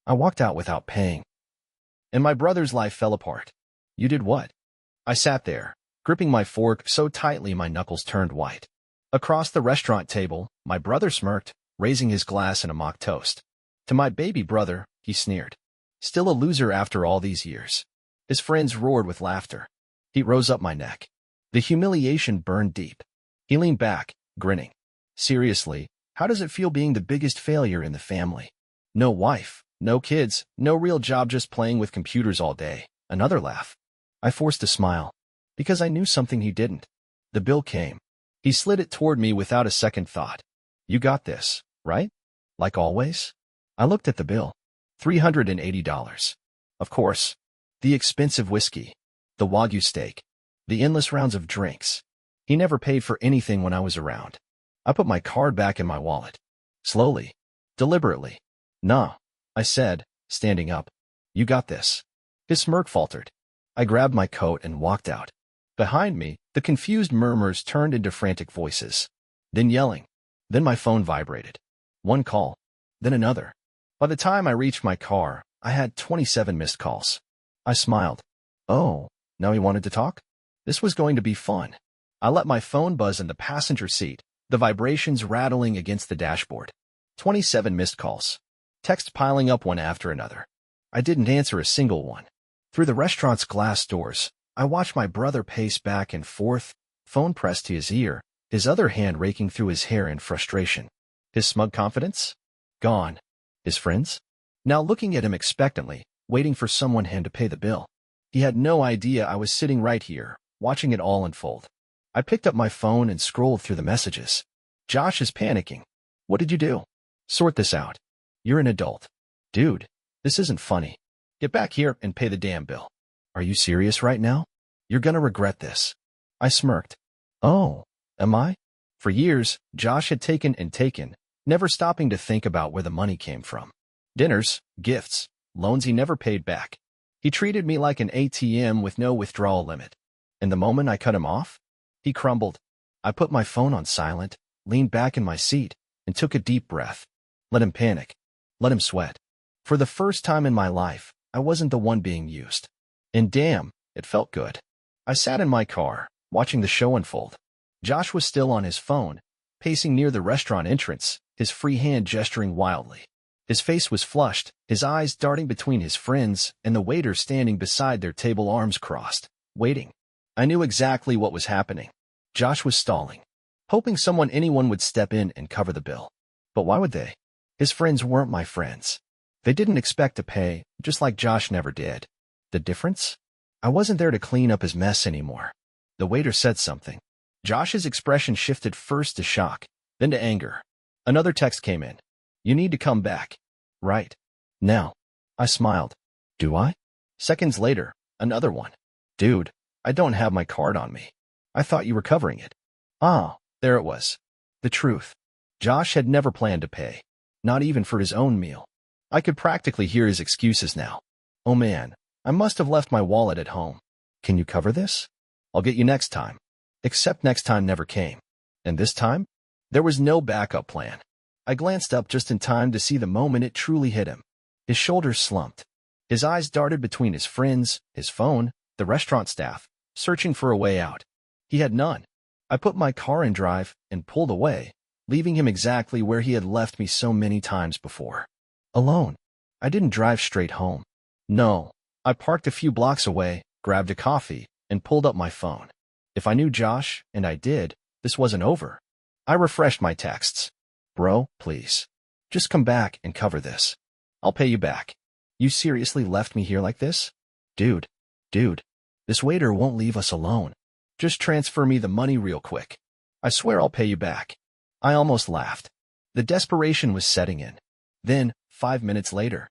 I walked out without paying, and my brother's life fell apart. You did what? I sat there, gripping my fork so tightly my knuckles turned white. Across the restaurant table, my brother smirked, raising his glass in a mock toast. To my baby brother, he sneered. Still a loser after all these years. His friends roared with laughter. Heat rose up my neck. The humiliation burned deep. He leaned back, grinning. Seriously, how does it feel being the biggest failure in the family? No wife, no kids, no real job, just playing with computers all day. Another laugh. I forced a smile, because I knew something he didn't. The bill came. He slid it toward me without a second thought. You got this, right? Like always? I looked at the bill. $380. Of course. The expensive whiskey. The Wagyu steak. The endless rounds of drinks. He never paid for anything when I was around. I put my card back in my wallet. Slowly. Deliberately. Nah, I said, standing up. You got this. His smirk faltered. I grabbed my coat and walked out. Behind me, the confused murmurs turned into frantic voices. Then yelling. Then my phone vibrated. One call. Then another. By the time I reached my car, I had 27 missed calls. I smiled. Oh, now he wanted to talk? This was going to be fun. I let my phone buzz in the passenger seat, the vibrations rattling against the dashboard. 27 missed calls. Texts piling up one after another. I didn't answer a single one. Through the restaurant's glass doors, I watched my brother pace back and forth, phone pressed to his ear, his other hand raking through his hair in frustration. His smug confidence? Gone. His friends? Now looking at him expectantly, waiting for someone hand to pay the bill. He had no idea I was sitting right here, watching it all unfold. I picked up my phone and scrolled through the messages. Josh is panicking. What did you do? Sort this out. You're an adult. Dude, this isn't funny. Get back here and pay the damn bill. Are you serious right now? You're gonna regret this. I smirked. Oh, am I? For years, Josh had taken and taken, never stopping to think about where the money came from. Dinners, gifts, loans he never paid back. He treated me like an ATM with no withdrawal limit. And the moment I cut him off, he crumbled. I put my phone on silent, leaned back in my seat, and took a deep breath. Let him panic. Let him sweat. For the first time in my life, I wasn't the one being used. And damn, it felt good. I sat in my car, watching the show unfold. Josh was still on his phone, pacing near the restaurant entrance, his free hand gesturing wildly. His face was flushed, his eyes darting between his friends and the waiter standing beside their table, arms crossed, waiting. I knew exactly what was happening. Josh was stalling, hoping anyone would step in and cover the bill. But why would they? His friends weren't my friends. They didn't expect to pay, just like Josh never did. The difference? I wasn't there to clean up his mess anymore. The waiter said something. Josh's expression shifted first to shock, then to anger. Another text came in. You need to come back. Right. Now. I smiled. Do I? Seconds later, another one. Dude, I don't have my card on me. I thought you were covering it. Ah, there it was. The truth. Josh had never planned to pay. Not even for his own meal. I could practically hear his excuses now. Oh man, I must have left my wallet at home. Can you cover this? I'll get you next time. Except next time never came. And this time? There was no backup plan. I glanced up just in time to see the moment it truly hit him. His shoulders slumped. His eyes darted between his friends, his phone, the restaurant staff, searching for a way out. He had none. I put my car in drive and pulled away, leaving him exactly where he had left me so many times before. Alone. I didn't drive straight home. No, I parked a few blocks away, grabbed a coffee, and pulled up my phone. If I knew Josh, and I did, this wasn't over. I refreshed my texts. Bro, please. Just come back and cover this. I'll pay you back. You seriously left me here like this? Dude, this waiter won't leave us alone. Just transfer me the money real quick. I swear I'll pay you back. I almost laughed. The desperation was setting in. Then, 5 minutes later.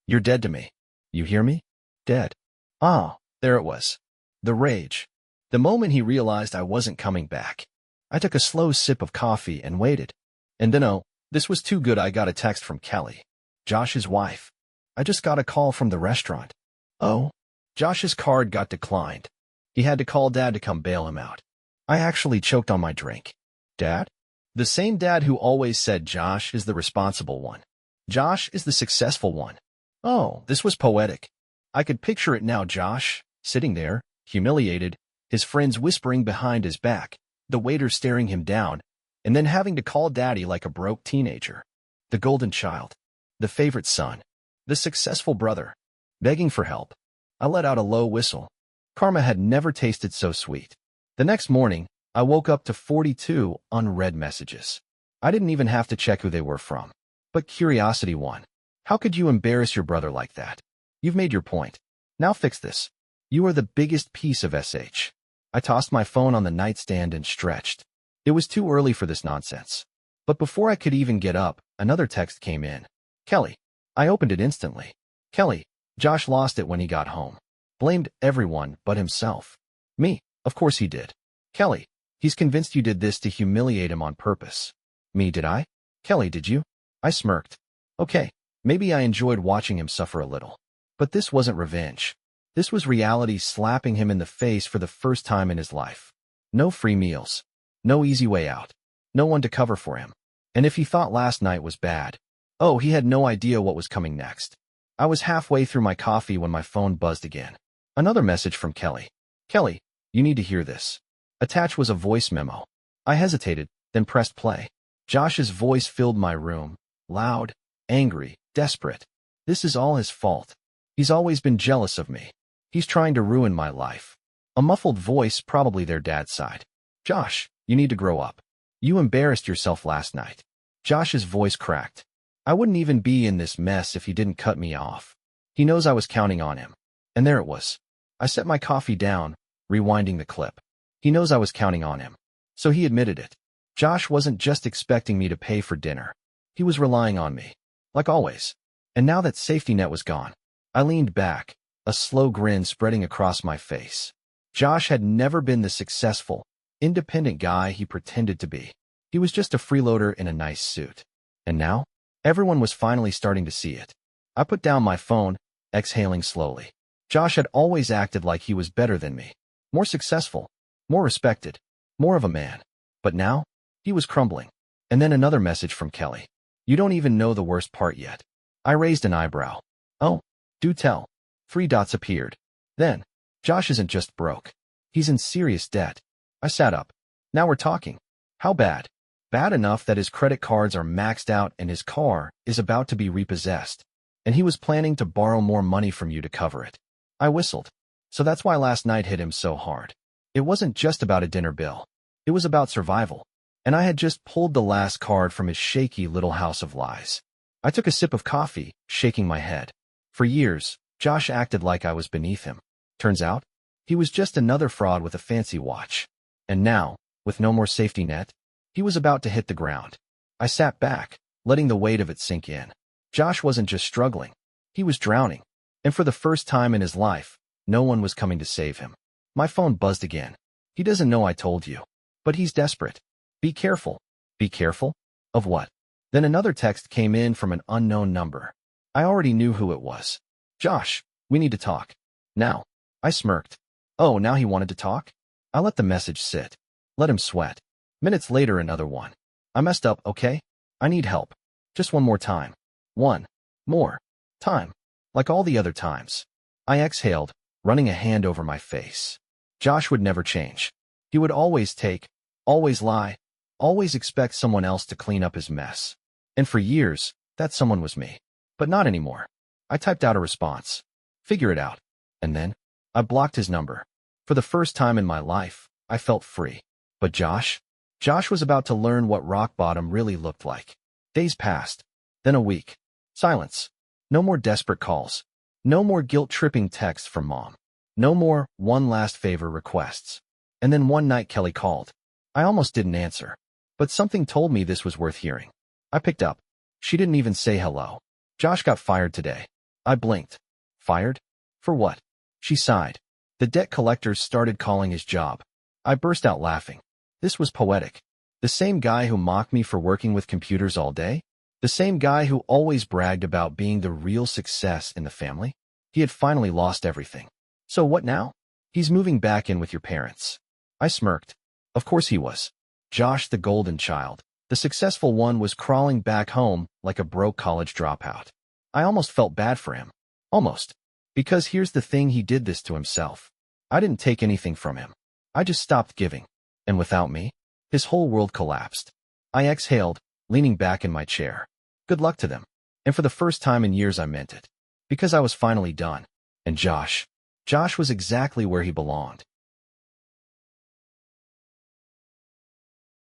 You're dead to me. You hear me? Dead. Ah, there it was. The rage. The moment he realized I wasn't coming back. I took a slow sip of coffee and waited. And then this was too good. I got a text from Kelly, Josh's wife. I just got a call from the restaurant. Oh, Josh's card got declined. He had to call Dad to come bail him out. I actually choked on my drink. Dad? The same dad who always said Josh is the responsible one. Josh is the successful one. Oh, this was poetic. I could picture it now, Josh, sitting there, humiliated, his friends whispering behind his back, the waiter staring him down, and then having to call daddy like a broke teenager. The golden child, the favorite son, the successful brother, begging for help. I let out a low whistle. Karma had never tasted so sweet. The next morning, I woke up to 42 unread messages. I didn't even have to check who they were from. But curiosity won. How could you embarrass your brother like that? You've made your point. Now fix this. You are the biggest piece of SH. I tossed my phone on the nightstand and stretched. It was too early for this nonsense. But before I could even get up, another text came in. Kelly. I opened it instantly. Kelly. Josh lost it when he got home. Blamed everyone but himself. Me. Of course he did. Kelly. He's convinced you did this to humiliate him on purpose. Me, did I? Kelly, did you? I smirked. Okay, maybe I enjoyed watching him suffer a little. But this wasn't revenge. This was reality slapping him in the face for the first time in his life. No free meals. No easy way out. No one to cover for him. And if he thought last night was bad, oh, he had no idea what was coming next. I was halfway through my coffee when my phone buzzed again. Another message from Kelly. Kelly, you need to hear this. Attached was a voice memo. I hesitated, then pressed play. Josh's voice filled my room. Loud, angry, desperate. This is all his fault. He's always been jealous of me. He's trying to ruin my life. A muffled voice, probably their dad's side. Josh, you need to grow up. You embarrassed yourself last night. Josh's voice cracked. I wouldn't even be in this mess if he didn't cut me off. He knows I was counting on him. And there it was. I set my coffee down, rewinding the clip. He knows I was counting on him. So he admitted it. Josh wasn't just expecting me to pay for dinner. He was relying on me. Like always. And now that safety net was gone, I leaned back, a slow grin spreading across my face. Josh had never been the successful, independent guy he pretended to be. He was just a freeloader in a nice suit. And now, everyone was finally starting to see it. I put down my phone, exhaling slowly. Josh had always acted like he was better than me. More successful. More respected. More of a man. But now, he was crumbling. And then another message from Kelly. You don't even know the worst part yet. I raised an eyebrow. Oh, do tell. 3 dots appeared. Then, Josh isn't just broke. He's in serious debt. I sat up. Now we're talking. How bad? Bad enough that his credit cards are maxed out and his car is about to be repossessed. And he was planning to borrow more money from you to cover it. I whistled. So that's why last night hit him so hard. It wasn't just about a dinner bill. It was about survival. And I had just pulled the last card from his shaky little house of lies. I took a sip of coffee, shaking my head. For years, Josh acted like I was beneath him. Turns out, he was just another fraud with a fancy watch. And now, with no more safety net, he was about to hit the ground. I sat back, letting the weight of it sink in. Josh wasn't just struggling. He was drowning. And for the first time in his life, no one was coming to save him. My phone buzzed again. He doesn't know I told you. But he's desperate. Be careful. Be careful? Of what? Then another text came in from an unknown number. I already knew who it was. Josh, we need to talk. Now. I smirked. Oh, now he wanted to talk? I let the message sit. Let him sweat. Minutes later, another one. I messed up, okay? I need help. Just one more time. One. More. Time. Like all the other times. I exhaled, running a hand over my face. Josh would never change. He would always take, always lie, always expect someone else to clean up his mess. And for years, that someone was me. But not anymore. I typed out a response. Figure it out. And then, I blocked his number. For the first time in my life, I felt free. But Josh? Josh was about to learn what rock bottom really looked like. Days passed. Then a week. Silence. No more desperate calls. No more guilt-tripping texts from mom. No more one last favor requests. And then one night Kelly called. I almost didn't answer. But something told me this was worth hearing. I picked up. She didn't even say hello. Josh got fired today. I blinked. Fired? For what? She sighed. The debt collectors started calling his job. I burst out laughing. This was poetic. The same guy who mocked me for working with computers all day? The same guy who always bragged about being the real success in the family? He had finally lost everything. So what now? He's moving back in with your parents. I smirked. Of course he was. Josh the golden child. The successful one was crawling back home like a broke college dropout. I almost felt bad for him. Almost. Because here's the thing, he did this to himself. I didn't take anything from him. I just stopped giving. And without me, his whole world collapsed. I exhaled, leaning back in my chair. Good luck to them. And for the first time in years I meant it. Because I was finally done. And Josh was exactly where he belonged.